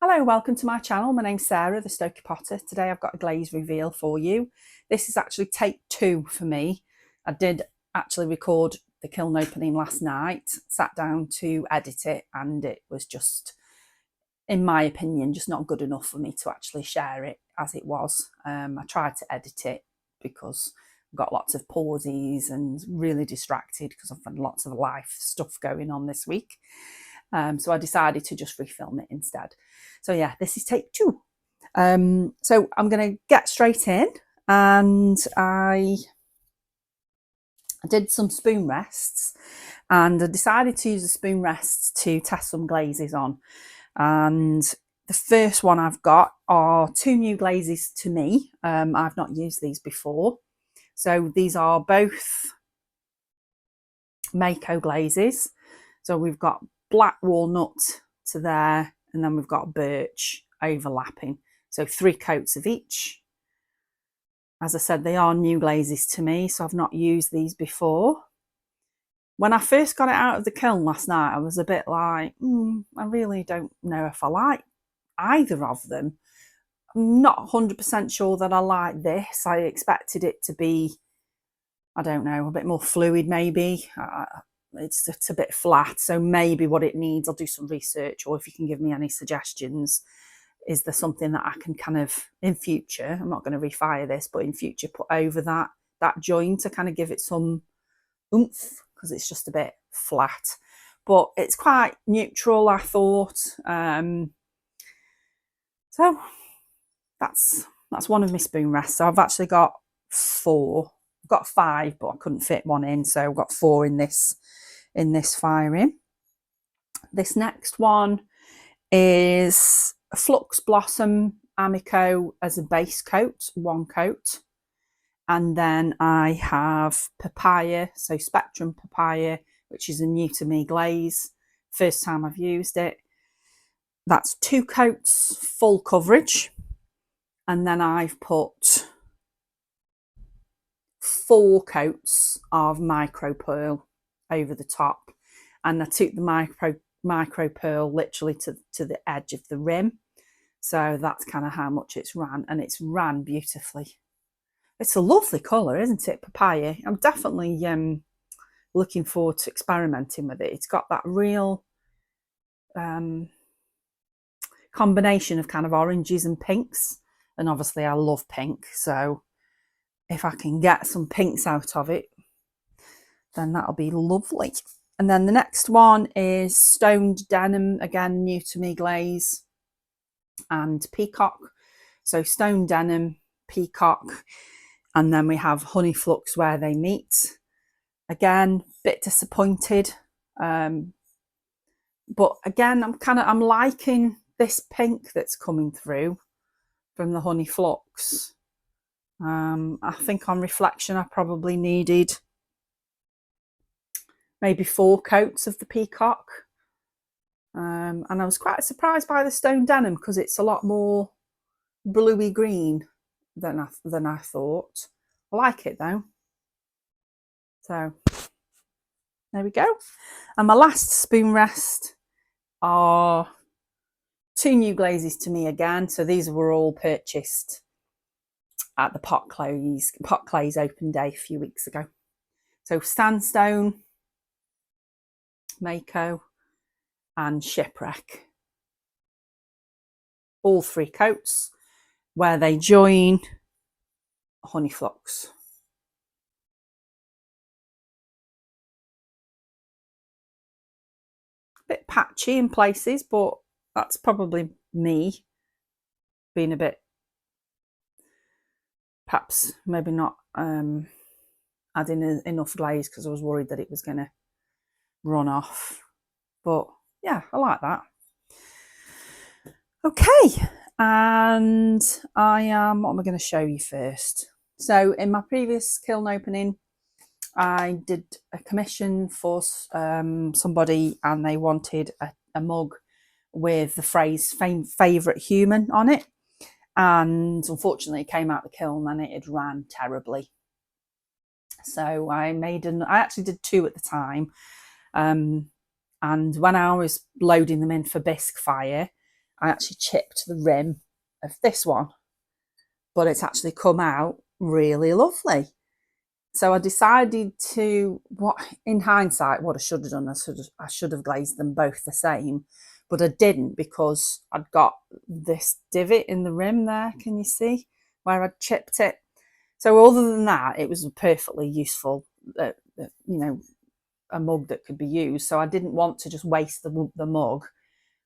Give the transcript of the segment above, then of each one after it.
Hello, welcome to my channel. My name's Sarah, the Stoky Potter. Today I've got a glaze reveal for you. This is actually take 2 for me. I did actually record the kiln opening last night, sat down to edit it, and it was just, in my opinion, just not good enough for me to actually share it as it was. I tried to edit it because I've got lots of pauses and really distracted because I've had lots of life stuff going on this week. So I decided to just refilm it instead. So yeah, this is take 2. So I'm going to get straight in, and I did some spoon rests, and I decided to use the spoon rests to test some glazes on. And the first one I've got are 2 new glazes to me. I've not used these before. So these are both Mako glazes. So we've got black walnut to there, and then we've got birch overlapping. So 3 coats of each. As I said, they are new glazes to me, so I've not used these before. When I first got it out of the kiln last night, I was a bit like, I really don't know if I like either of them. I'm not 100% sure that I like this. I expected it to be, I don't know, a bit more fluid maybe. It's a bit flat, so maybe what it needs, I'll do some research, or if you can give me any suggestions, is there something that I can kind of, in future, I'm not going to refire this, but in future put over that joint to kind of give it some oomph, because it's just a bit flat. But it's quite neutral, I thought. So that's one of my spoon rests. So I've actually got 4. I've got 5, but I couldn't fit one in, so I've got 4 in this firing. This next one is a Flux Blossom Amico as a base coat, 1 coat. And then I have Papaya, so Spectrum Papaya, which is a new to me glaze. First time I've used it. That's 2 coats, full coverage. And then I've put 4 coats of micro pearl over the top, and I took the micro pearl literally to the edge of the rim. So that's kind of how much it's ran, and it's ran beautifully. It's a lovely colour, isn't it, papaya? I'm definitely looking forward to experimenting with it. It's got that real combination of kind of oranges and pinks, and obviously I love pink, so if I can get some pinks out of it, then that'll be lovely. And then the next one is Stoned Denim, again, new to me glaze, and Peacock. So Stoned Denim, Peacock, and then we have Honey Flux Where They Meet. Again, bit disappointed. But again, I'm liking this pink that's coming through from the Honey Flux. I think on reflection, I probably needed maybe 4 coats of the Peacock. And I was quite surprised by the Stone Denim because it's a lot more bluey green than I thought. I like it though. So there we go. And my last spoon rest are 2 new glazes to me again. So these were all purchased at the Pot Clays open day a few weeks ago. So Sandstone, Mako, and Shipwreck. All 3 coats where they join Honey Flux. A bit patchy in places, but that's probably me being a bit, perhaps maybe not adding enough glaze because I was worried that it was going to run off. But yeah, I like that. Okay, and what am I going to show you first? So in my previous kiln opening, I did a commission for somebody, and they wanted a mug with the phrase favourite human on it. And unfortunately it came out the kiln and it had ran terribly. So I actually did 2 at the time. And when I was loading them in for bisque fire, I actually chipped the rim of this one, but it's actually come out really lovely. So I decided to, what in hindsight, what I should have done, I should have glazed them both the same, but I didn't because I'd got this divot in the rim there, can you see, where I'd chipped it. So other than that, it was a perfectly useful, a mug that could be used. So I didn't want to just waste the mug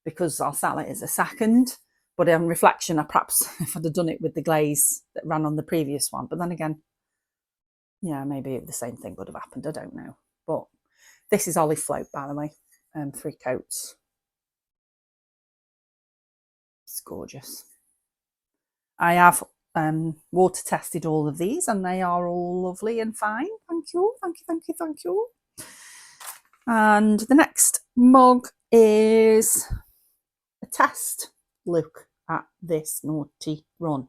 because I'll sell it as a second. But on reflection, I perhaps, if I'd have done it with the glaze that ran on the previous one, but then again, yeah, maybe the same thing would have happened. I don't know. But this is olive float, by the way, 3 coats. It's gorgeous. I have water tested all of these and they are all lovely and fine. Thank you, thank you, thank you, thank you. And the next mug is a test look at this naughty run.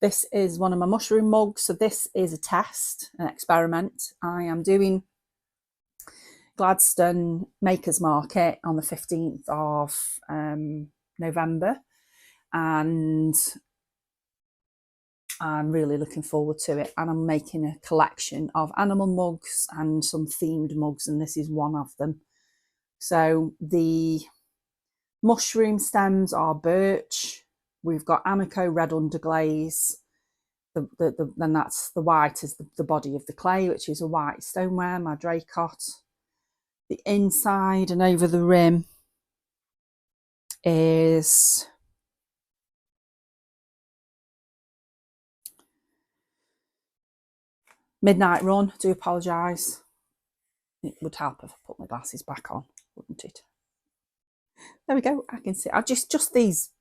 This is one of my mushroom mugs. So this is a test, an experiment. I am doing Gladstone Makers Market on the 15th of November, and I'm really looking forward to it. And I'm making a collection of animal mugs and some themed mugs, and this is one of them. So the mushroom stems are birch. We've got Amico red underglaze. Then that's the white is the body of the clay, which is a white stoneware, my Dracot. The inside and over the rim is Midnight Run. I do apologise. It would help if I put my glasses back on, wouldn't it? There we go. I can see. I just these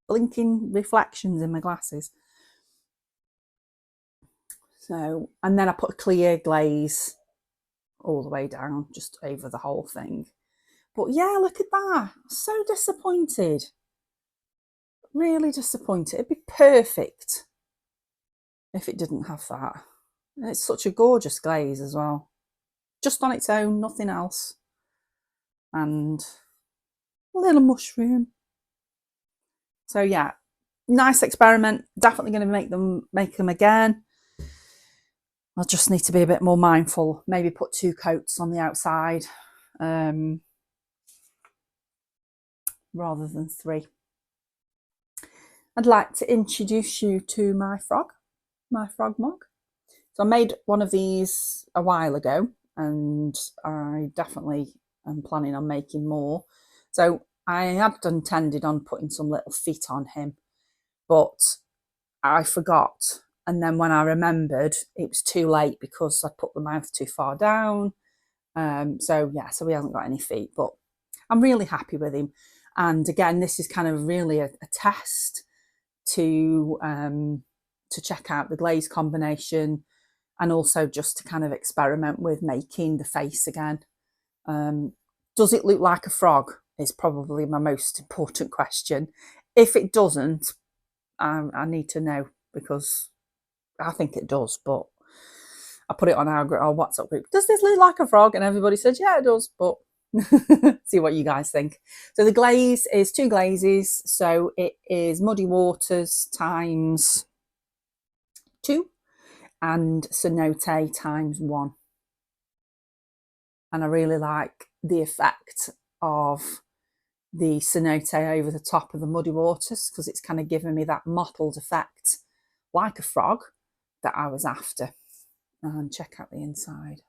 blinking reflections in my glasses. So, and then I put a clear glaze all the way down, just over the whole thing. But yeah, look at that. So disappointed. Really disappointed. It'd be perfect if it didn't have that. It's such a gorgeous glaze as well. Just on its own, nothing else. And a little mushroom. So yeah, nice experiment. Definitely going to make them again. I'll just need to be a bit more mindful. Maybe put 2 coats on the outside rather than 3. I'd like to introduce you to my frog mug. So I made one of these a while ago, and I definitely am planning on making more. So I had intended on putting some little feet on him, but I forgot. And then when I remembered, it was too late because I put the mouth too far down. So he hasn't got any feet, but I'm really happy with him. And again, this is kind of really a test to check out the glaze combination, and also just to kind of experiment with making the face again. Does it look like a frog is probably my most important question. If it doesn't, I need to know, because I think it does, but I put it on our WhatsApp group. Does this look like a frog? And everybody said, yeah, it does, but see what you guys think. So the glaze is 2 glazes. So it is Muddy Waters times 2 and Cenote times 1. And I really like the effect of the Cenote over the top of the Muddy Waters, because it's kind of giving me that mottled effect like a frog that I was after. And check out the inside.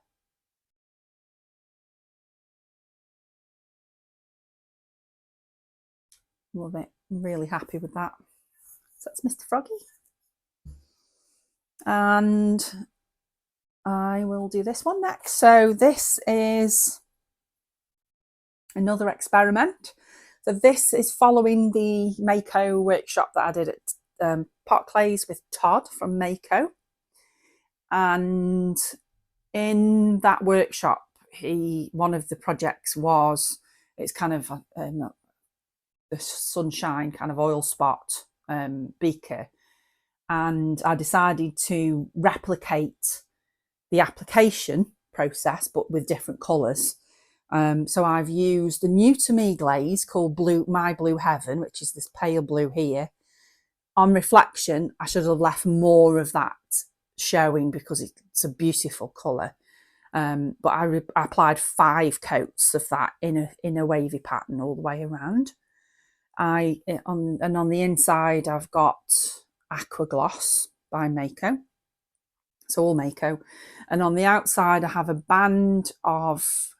Love it. I'm really happy with that. So that's Mr. Froggy. And I will do this one next. So this is another experiment. So this is following the Mako workshop that I did at Pot Clays with Todd from Mako. And in that workshop, one of the projects was, it's kind of the sunshine kind of oil spot beaker. And I decided to replicate the application process, but with different colours. So I've used a new to me glaze called My Blue Heaven, which is this pale blue here. On reflection, I should have left more of that showing because it's a beautiful colour. But I applied 5 coats of that in a wavy pattern all the way around. On the inside, I've got Aqua Gloss by Mako. So all Mako. And on the outside, I have a band of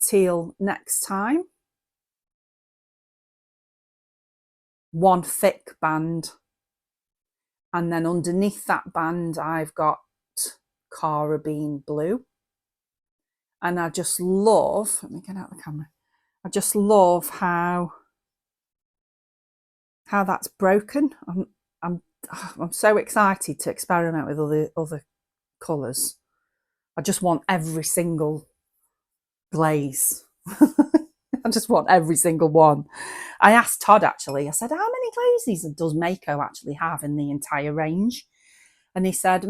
Teal Next Time. One thick band. And then underneath that band, I've got Carabine Blue. And I just love, let me get out the camera. I just love how that's broken. I'm so excited to experiment with other colours. I just want every single glaze. I just want every single one. I asked Todd actually, I said, how many glazes does Mako actually have in the entire range? And he said,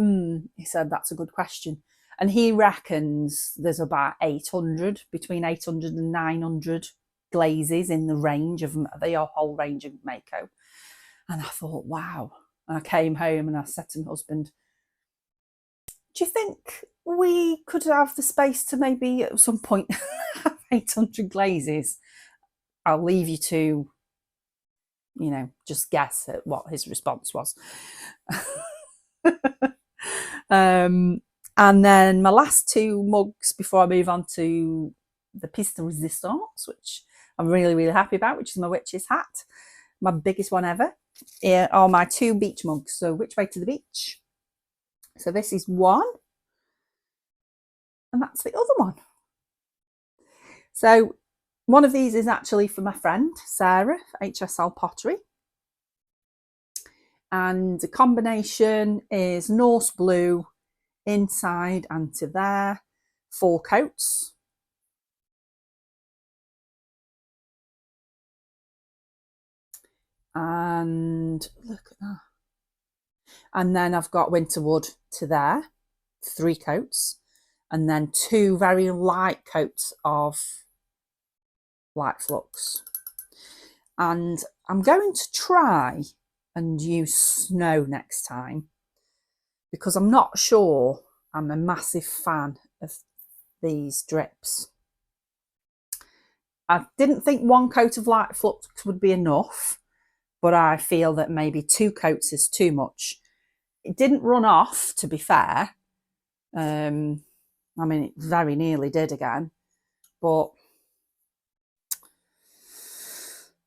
that's a good question. And he reckons there's about 800, between 800 and 900 glazes in the range of the whole range of Mako. And I thought, wow. And I came home and I said to my husband, do you think we could have the space to maybe at some point have 800 glazes? I'll leave you to, just guess at what his response was. And then my last 2 mugs before I move on to the piece de resistance, which I'm really, really happy about, which is my witch's hat, my biggest one ever, are my 2 beach mugs. So which way to the beach? So this is one, and that's the other one. So one of these is actually for my friend Sarah, HSL Pottery. And the combination is Norse Blue inside and to there, 4 coats. And look at that. And then I've got Winterwood to there, 3 coats. And then 2 very light coats of Light Flux. And I'm going to try and use snow next time, because I'm not sure I'm a massive fan of these drips. I didn't think 1 coat of Light Flux would be enough, but I feel that maybe 2 coats is too much. It didn't run off, to be fair. I mean, it very nearly did again, but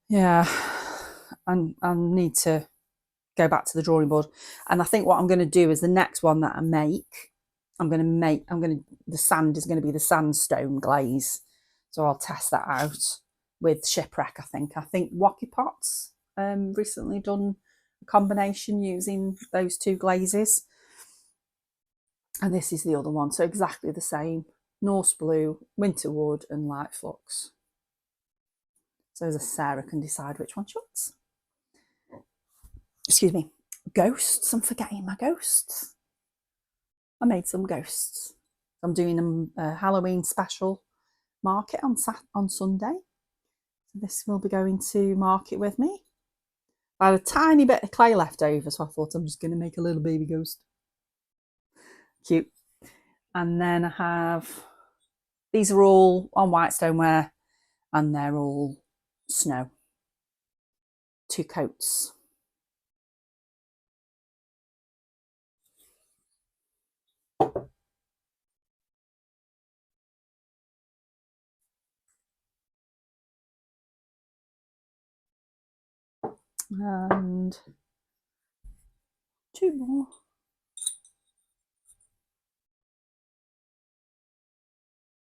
yeah, I need to go back to the drawing board. And I think what I'm going to do is the next one that I make, the sand is going to be the sandstone glaze. So I'll test that out with Shipwreck, I think. Wacky Pots recently done a combination using those 2 glazes. And this is the other one. So exactly the same. Norse Blue, Winterwood and Light Flux. So as Sarah can decide which one she wants. Excuse me. Ghosts. I'm forgetting my ghosts. I made some ghosts. I'm doing a Halloween special market on Sunday. So this will be going to market with me. I had a tiny bit of clay left over, so I thought I'm just going to make a little baby ghost. Cute. And then I have, these are all on white stoneware, and they're all snow. 2 coats. And 2 more.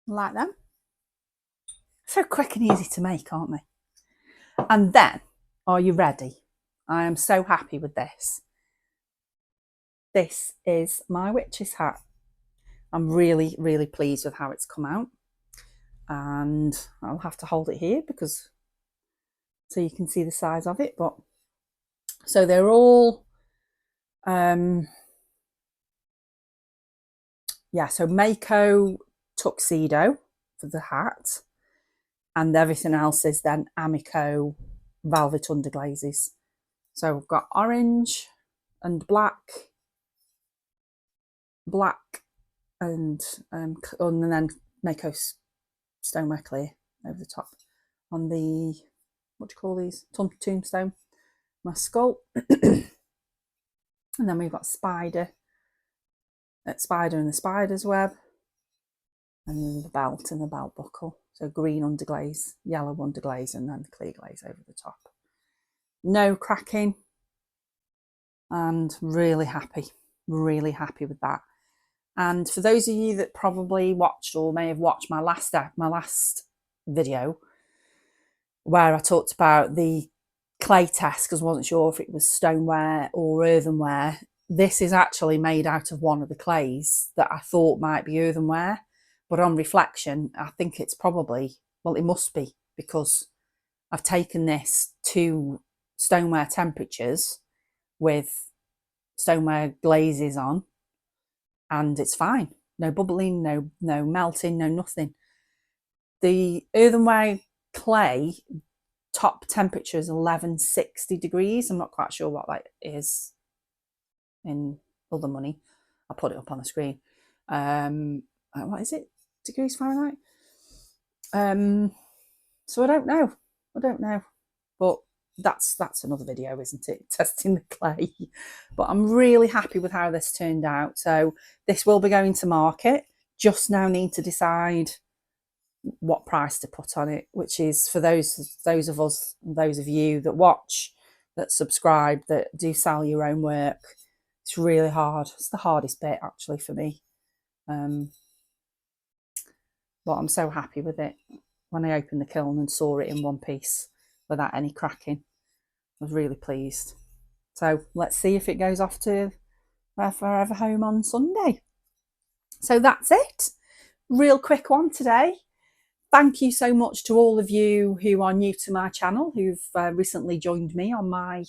Like them. So quick and easy to make, aren't they? And then, are you ready? I am so happy with this. This is my witch's hat. I'm really, really pleased with how it's come out. And I'll have to hold it here because so you can see the size of it. But so they're all so Mako tuxedo for the hat, and everything else is then Amico velvet underglazes. So we've got orange and black, and then Mako stoneware clear over the top on the, what do you call these, tombstone, my skull. And then we've got spider and the spider's web, and the belt and the belt buckle. So green underglaze, yellow underglaze, and then clear glaze over the top. No cracking, and really happy with that. And for those of you that probably watched or may have watched my last video where I talked about the clay test, because I wasn't sure if it was stoneware or earthenware, this is actually made out of one of the clays that I thought might be earthenware, but on reflection I think it's probably, well, it must be, because I've taken this to stoneware temperatures with stoneware glazes on, and it's fine. No bubbling, no melting, no nothing. The earthenware clay top temperature is 1160 degrees. I'm not quite sure what that is in other money. I'll put it up on the screen. What is it? Degrees Fahrenheit? So I don't know. But that's another video, isn't it? Testing the clay. But I'm really happy with how this turned out. So this will be going to market. Just now need to decide what price to put on it, which is for those of us, those of you that watch, that subscribe, that do sell your own work. It's really hard. It's the hardest bit actually for me. But I'm so happy with it. When I opened the kiln and saw it in one piece without any cracking, I was really pleased. So let's see if it goes off to our forever home on Sunday. So that's it. Real quick one today. Thank you so much to all of you who are new to my channel, who've recently joined me on my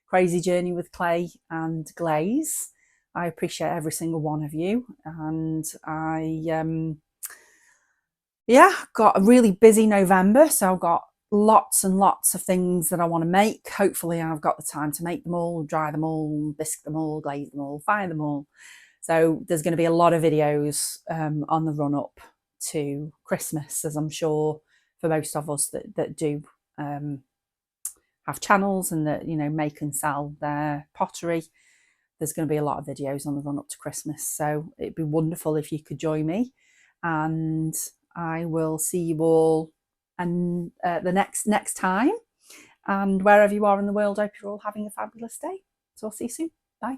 crazy journey with clay and glaze. I appreciate every single one of you, and I got a really busy November, so I've got lots and lots of things that I want to make. Hopefully I've got the time to make them all, dry them all, bisque them all, glaze them all, fire them all. So there's going to be a lot of videos on the run up to Christmas, as I'm sure for most of us that do have channels and that, you know, make and sell their pottery. There's going to be a lot of videos on the run up to Christmas, so it'd be wonderful if you could join me, and I will see you all and the next time, and wherever you are in the world, I hope you're all having a fabulous day. So I'll see you soon. Bye.